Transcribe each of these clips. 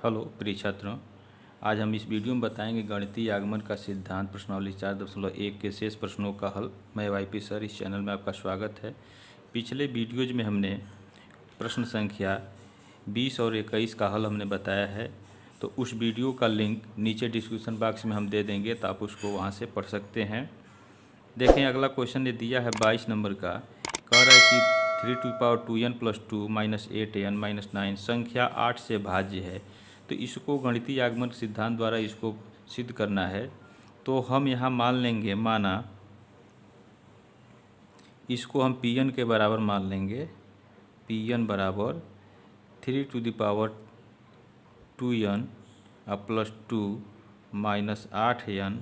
Hello प्रिय छात्रों, आज हम इस वीडियो में बताएंगे गणितीय आगमन का सिद्धांत प्रश्नावली 4.1 के शेष प्रश्नों का हल। मैं वाईपी सर, इस चैनल में आपका स्वागत है। पिछले वीडियोज में हमने प्रश्न संख्या 20 और 21 का हल हमने बताया है, तो उस वीडियो का लिंक नीचे डिस्क्रिप्शन बॉक्स में हम दे देंगे, तो आप उसको वहाँ से पढ़ सकते हैं। देखें, अगला क्वेश्चन ने दिया है 22 नंबर का, कह रहा है कि 3⁴2n + 2 - 8n - 9 संख्या 8 से भाज्य है। तो इसको गणितीय आगमन सिद्धांत द्वारा इसको सिद्ध करना है। तो हम यहाँ मान लेंगे, माना इसको हम Pn के बराबर मान लेंगे। Pn बराबर 3⁴2n + 2 - 8n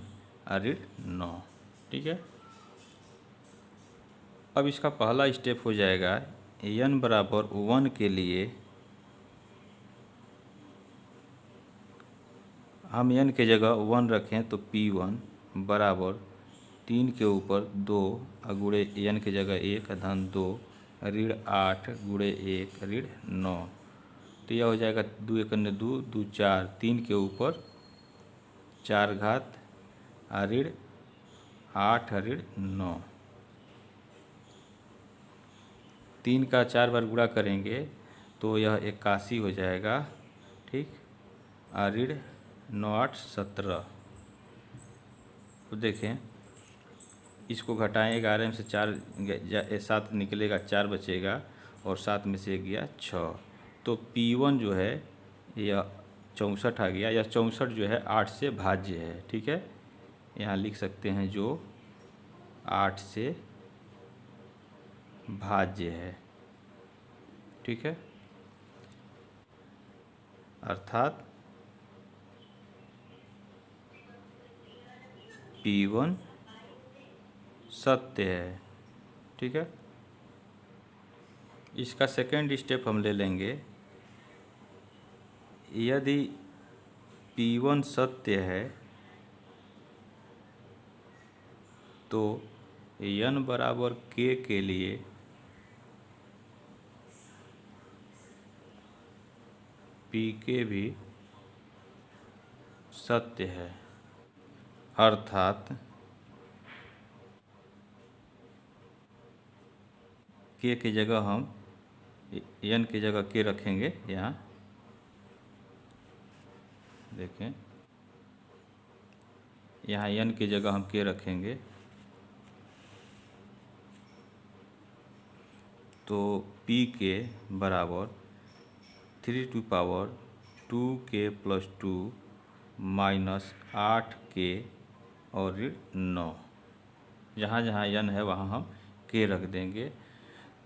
ऋण 9। ठीक है। अब इसका पहला स्टेप हो जाएगा, n बराबर 1 के लिए हम n के जगह 1 रखें, तो P1 बराबर 3 के ऊपर 2 गुणे n के जगह 1 धन 2 ऋण 8 गुणे 1 ऋण 9। तो यह हो जाएगा 2 × 2 2 2 4, 3 के ऊपर 4 घात ऋण 8 ऋण 9। 3 का 4 बार गुणा करेंगे तो यह 81 हो जाएगा। ठीक, ऋण 9 8 17। तो देखें, इसको घटाएं, 11 में से 4 7 निकलेगा, 4 बचेगा और 7 में से 1 गया 6। तो P1 जो है यह 64 आ गया। यह 64 जो है 8 से भाज्य है। ठीक है, यहाँ लिख सकते हैं जो 8 से भाज्य है। ठीक है, अर्थात P1 सत्य है। ठीक है, इसका सेकेंड स्टेप हम ले लेंगे। यदि P1 सत्य है तो n बराबर k के लिए Pk भी सत्य है। अर्थात k की जगह हम n की जगह k रखेंगे। यहाँ देखें, यहाँ n की जगह हम k रखेंगे, तो Pk बराबर 3⁴2k + 2 - 8k और ऋण 9। जहाँ जहाँ n है वहाँ हम k रख देंगे।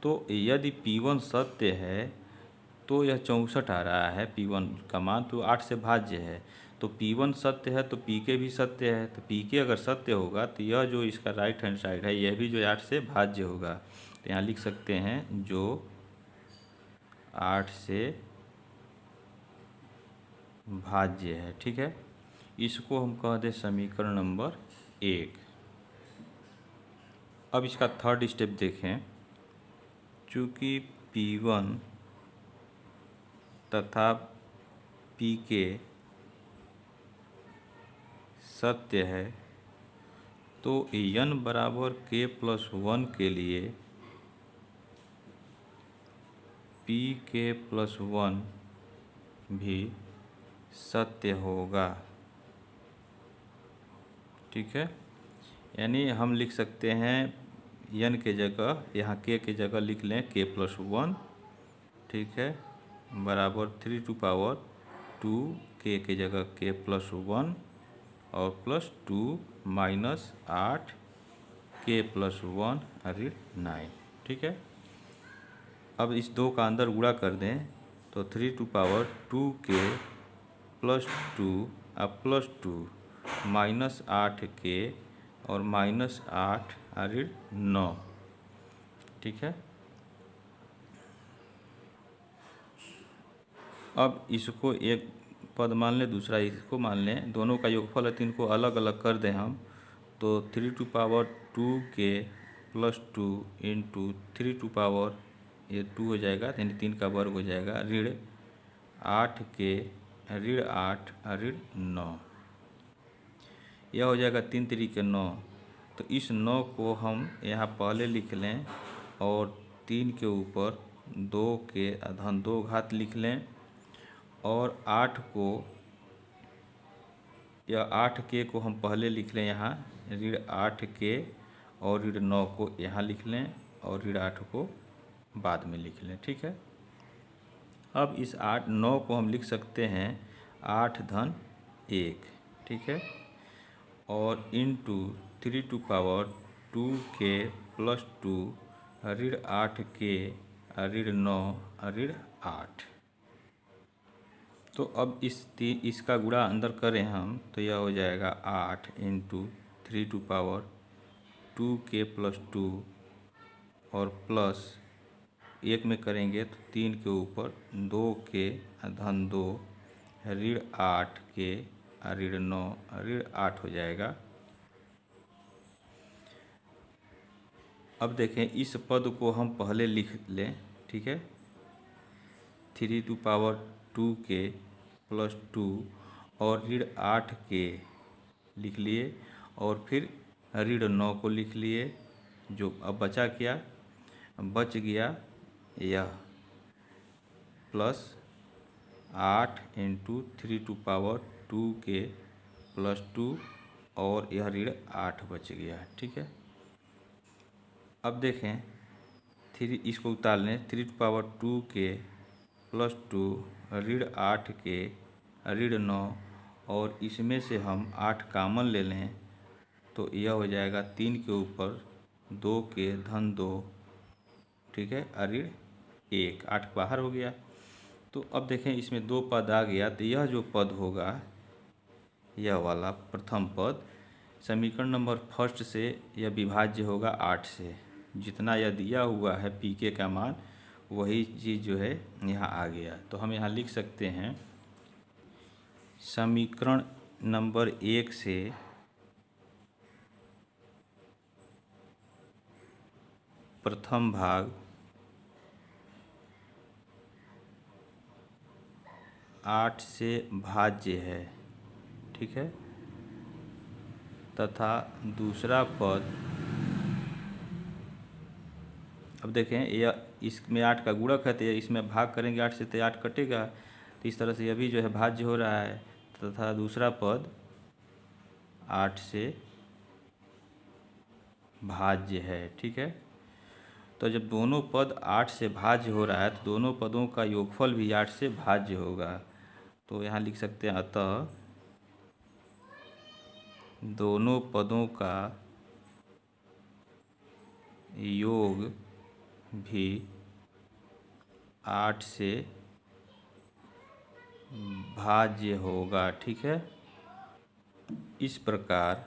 तो यदि P1 सत्य है तो यह 64 आ रहा है। P1 का मान तो 8 से भाज्य है। तो P1 सत्य है तो Pk भी सत्य है। तो Pk अगर सत्य होगा तो यह जो इसका राइट हैंड साइड है यह भी जो 8 से भाज्य होगा। तो यहाँ लिख सकते हैं जो 8 से भाज्य है। ठीक है, इसको हम कह दें समीकरण नंबर 1। अब इसका थर्ड स्टेप देखें। चूँकि P1 तथा Pk सत्य है तो n बराबर k + 1 के लिए Pk + 1 भी सत्य होगा। ठीक है, यानी हम लिख सकते हैं n के जगह यहाँ k की जगह लिख लें k + 1। ठीक है, बराबर 3⁴2 k की जगह k + 1 और +2 - 8 k + 1 ऋण 9। ठीक है, अब इस दो का अंदर गुणा कर दें तो 3⁴2k + 2 +2 - 8k और -8 ऋण 9। ठीक है, अब इसको एक पद मान लें, दूसरा इसको मान लें, दोनों का योगफल है तो इनको अलग अलग कर दें हम। तो 3⁴2k + 2 × 3 ये 2 हो जाएगा, यानी 3 का वर्ग हो जाएगा ऋण 8k ऋण 8 ऋण 9, यह हो जाएगा 3 तरीके 9। तो इस 9 को हम यहाँ पहले लिख लें और 3 के ऊपर 2 के धन 2 घात लिख लें, और 8 को या 8 के को हम पहले लिख लें यहाँ ऋण 8 के, और ऋण 9 को यहाँ लिख लें और ऋण 8 को बाद में लिख लें। ठीक है, अब इस 8 9 को हम लिख सकते हैं 8 धन 1। ठीक है, और इंटू 3 टू पावर 2 के प्लस 2 ऋण 8 के ऋण 9 ऋण 8। तो अब इसका गुणा अंदर करें हम तो यह हो जाएगा 8 इंटू 3 टू पावर 2 के प्लस 2 और प्लस 1 में करेंगे तो 3 के ऊपर 2 के धन 2 ऋण 8 के ऋण 9 ऋण 8 हो जाएगा। अब देखें इस पद को हम पहले लिख लें। ठीक है, 3 टू पावर 2 के प्लस 2 और ऋण 8 के लिख लिए, और फिर ऋण 9 को लिख लिए। जो अब बचा क्या, बच गया यह प्लस 8 इंटू 3 टू पावर 2 के प्लस 2 और यह ऋण 8 बच गया। ठीक है, अब देखें 3 इसको उतार लें, 3 टू पावर 2 के प्लस 2 ऋण 8 के ऋण 9, और इसमें से हम 8 कामन ले लें तो यह हो जाएगा 3 के ऊपर 2 के धन 2। ठीक है, ऋण 1, 8 बाहर हो गया। तो अब देखें इसमें 2 पद आ गया, तो यह जो पद होगा यह वाला प्रथम पद समीकरण नंबर फर्स्ट से यह विभाज्य होगा 8 से। जितना यह दिया हुआ है पी के का मान वही चीज़ जो है यहाँ आ गया। तो हम यहाँ लिख सकते हैं समीकरण नंबर 1 से प्रथम भाग 8 से भाज्य है। ठीक है, तथा दूसरा पद, अब देखें यह इसमें 8 का गुणक है तो इसमें भाग करेंगे 8 से तो 8 कटेगा, तो इस तरह से यह भी जो है भाज्य हो रहा है। तथा दूसरा पद 8 से भाज्य है। ठीक है, तो जब दोनों पद 8 से भाज्य हो रहा है तो दोनों पदों का योगफल भी 8 से भाज्य होगा। तो यहाँ लिख सकते हैं अतः दोनों पदों का योग भी 8 से भाज्य होगा। ठीक है, इस प्रकार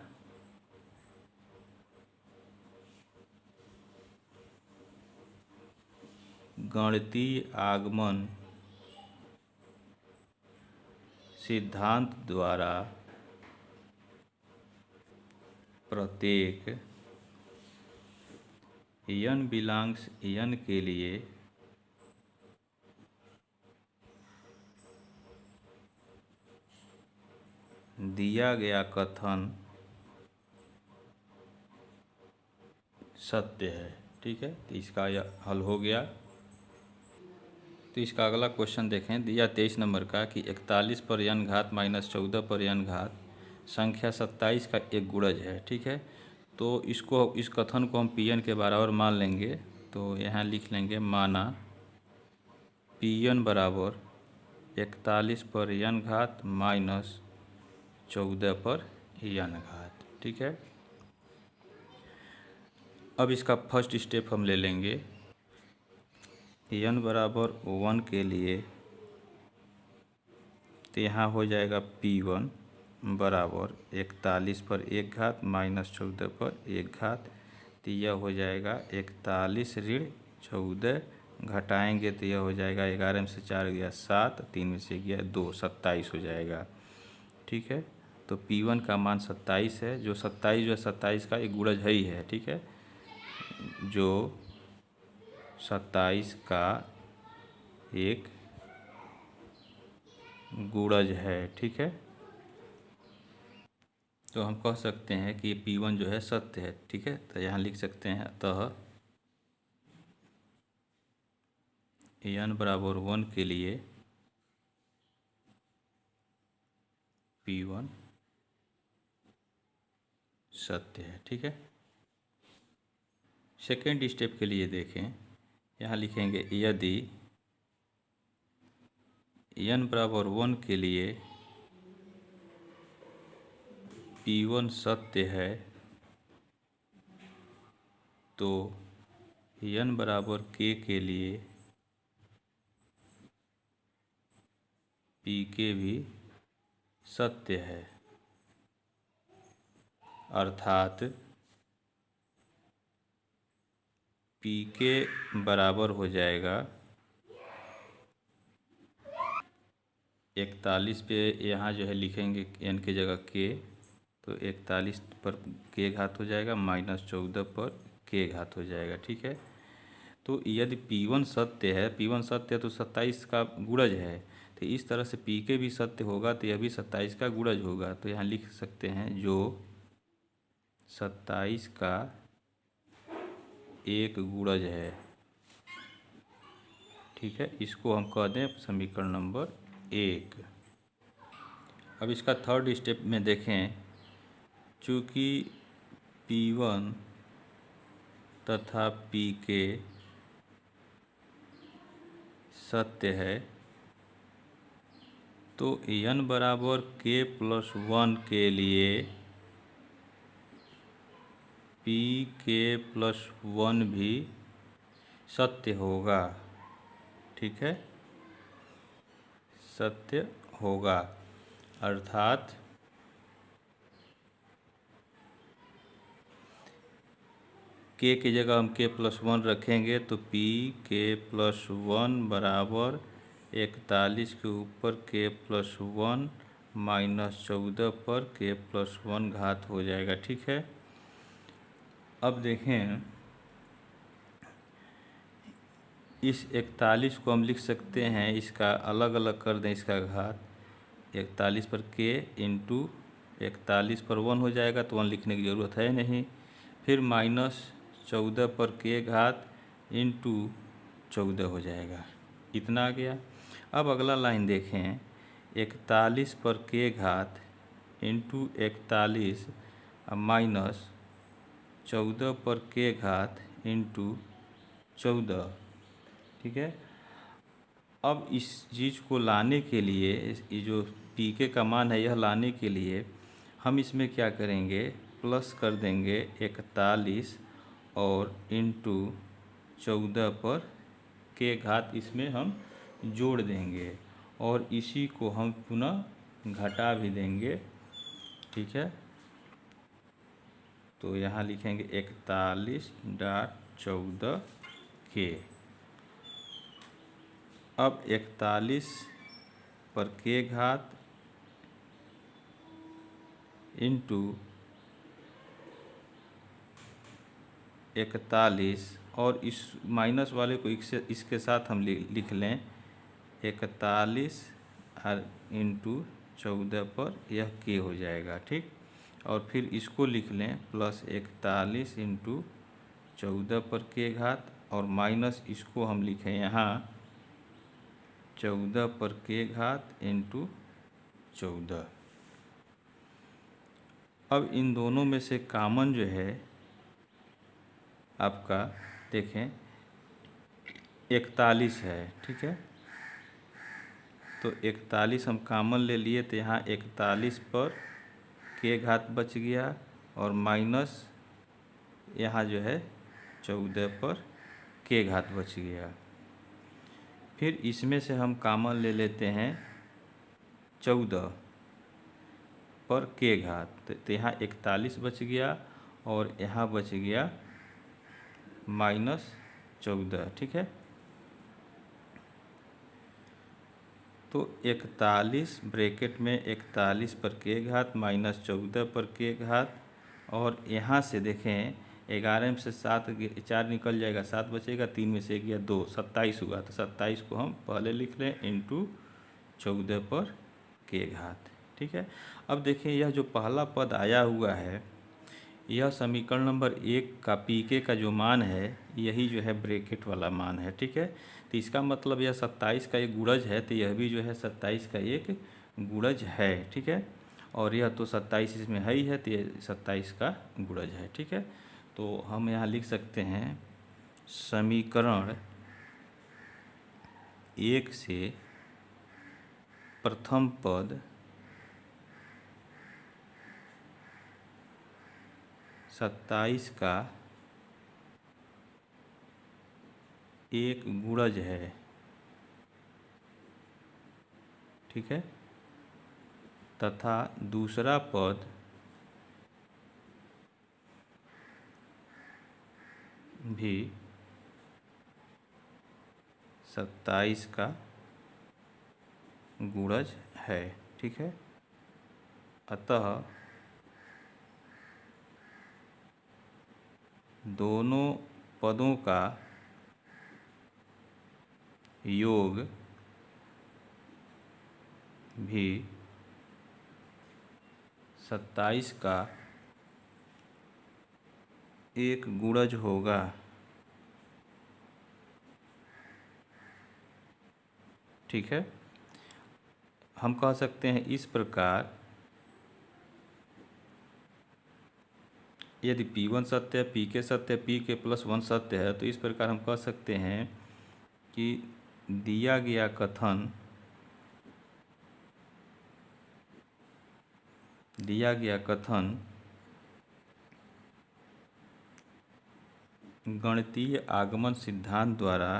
गणितीय आगमन सिद्धांत द्वारा प्रत्येक n बिलोंग्स n के लिए दिया गया कथन सत्य है। ठीक है, तो इसका यह हल हो गया। तो इसका अगला क्वेश्चन देखें, दिया 23 नंबर का कि 41 पर n घात माइनस 14 पर n घात संख्या 27 का एक गुणज है। ठीक है, तो इस कथन को हम Pn के बराबर मान लेंगे। तो यहाँ लिख लेंगे माना Pn बराबर 41 पर n घात माइनस 14 पर n घात। ठीक है, अब इसका फर्स्ट स्टेप हम ले लेंगे। n बराबर 1 के लिए तो यहाँ हो जाएगा P1 बराबर 41 पर 1 घात माइनस 14 पर 1 घात। तो यह हो जाएगा 41 ऋण 14, घटाएंगे तो यह हो जाएगा 11 में से 4 गया 7, 3 में से गया 2, 27 हो जाएगा। ठीक है, तो P1 का मान 27 है। जो 27 का एक गुणज है ही है। ठीक है, जो 27 का एक गुणज है। ठीक है, तो हम कह सकते हैं कि P1 जो है सत्य है। ठीक है, तो यहाँ लिख सकते हैं अतः n बराबर 1 के लिए P1 सत्य है। ठीक है, सेकेंड स्टेप के लिए देखें, यहाँ लिखेंगे यदि n बराबर 1 के लिए P1 सत्य है तो n बराबर k के लिए Pk भी सत्य है, अर्थात Pk बराबर हो जाएगा 41 पे, यहाँ जो है लिखेंगे n की जगह k, तो 41 पर k घात हो जाएगा -14 पर k घात हो जाएगा। ठीक है, तो यदि P1 सत्य है, P1 सत्य है तो 27 का गुणज है, तो इस तरह से Pk भी सत्य होगा तो यह भी 27 का गुणज होगा। तो यहाँ लिख सकते हैं जो 27 का एक गुणज है। ठीक है, इसको हम कह दें समीकरण नंबर 1। अब इसका थर्ड स्टेप में देखें, चूँकि P1 तथा Pk सत्य है तो n बराबर k+1 के लिए Pk+1 भी सत्य होगा। ठीक है, सत्य होगा, अर्थात k की जगह हम k+1 रखेंगे तो Pk+1 बराबर 41 के ऊपर k+1 -14 पर k+1 घात हो जाएगा। ठीक है, अब देखें इस 41 को हम लिख सकते हैं, इसका अलग अलग कर दें, इसका घात 41 पर k इंटू 41 पर 1 हो जाएगा तो 1 लिखने की ज़रूरत है नहीं, फिर -14 पर k घात इंटू 14 हो जाएगा, इतना आ गया। अब अगला लाइन देखें, 41 पर k घात इंटू 41 -14 पर k घात इंटू 14। ठीक है, अब इस चीज़ को लाने के लिए, ये जो Pk का मान है यह लाने के लिए हम इसमें क्या करेंगे, प्लस कर देंगे 41 और इंटू 14 पर k घात इसमें हम जोड़ देंगे और इसी को हम पुनः घटा भी देंगे। ठीक है, तो यहाँ लिखेंगे 41.14 k। अब 41 पर k घात इंटू 41 और इस माइनस वाले को इसके साथ हम लिख लें 41 और इंटू 14 पर यह k हो जाएगा। ठीक, और फिर इसको लिख लें प्लस 41 इंटू 14 पर k घात और माइनस इसको हम लिखें यहाँ 14 पर k घात इंटू 14। अब इन दोनों में से कॉमन जो है आपका देखें 41 है। ठीक है, तो 41 हम कॉमन ले लिए तो यहाँ 41 पर k घात बच गया और माइनस यहाँ जो है 14 पर k घात बच गया। फिर इसमें से हम कॉमन ले लेते हैं 14 पर k घात, तो यहाँ 41 बच गया और यहाँ बच गया -14। ठीक है, तो 41 ब्रैकेट में 41 पर k घात -14 पर k घात और यहाँ से देखें 11 में से 4 निकल जाएगा, 7 बचेगा, 3 में से 1 गया 2, 27 हुआ, तो 27 को हम पहले लिख लें इंटू 14 पर के घात। ठीक है, अब देखिए यह जो पहला पद आया हुआ है यह समीकरण नंबर 1 का पीके का जो मान है यही जो है ब्रैकेट वाला मान है। ठीक है, तो इसका मतलब यह 27 का एक गुणज है, तो यह भी जो है 27 का एक गुणज है। ठीक है, और यह तो 27 इसमें है ही है, तो यह 27 का गुणज है। ठीक है, तो हम यहाँ लिख सकते हैं समीकरण 1 से प्रथम पद 27 का एक गुणज है। ठीक है, तथा दूसरा पद भी 27 का गुणज है। ठीक है, अतः दोनों पदों का योग भी 27 का एक गुणज होगा। ठीक है, हम कह सकते हैं इस प्रकार, यदि P1 सत्य है, Pk सत्य है, Pk प्लस 1 सत्य है, तो इस प्रकार हम कह सकते हैं कि दिया गया कथन गणितीय आगमन सिद्धांत द्वारा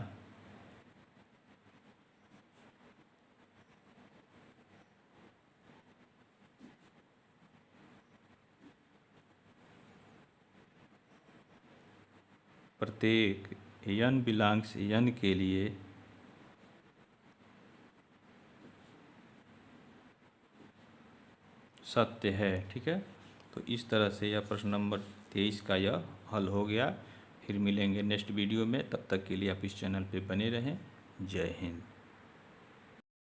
प्रत्येक n बिलोंग्स n के लिए सत्य है। ठीक है, तो इस तरह से यह प्रश्न नंबर 23 का यह हल हो गया। फिर मिलेंगे नेक्स्ट वीडियो में, तब तक के लिए आप इस चैनल पे बने रहें। जय हिंद।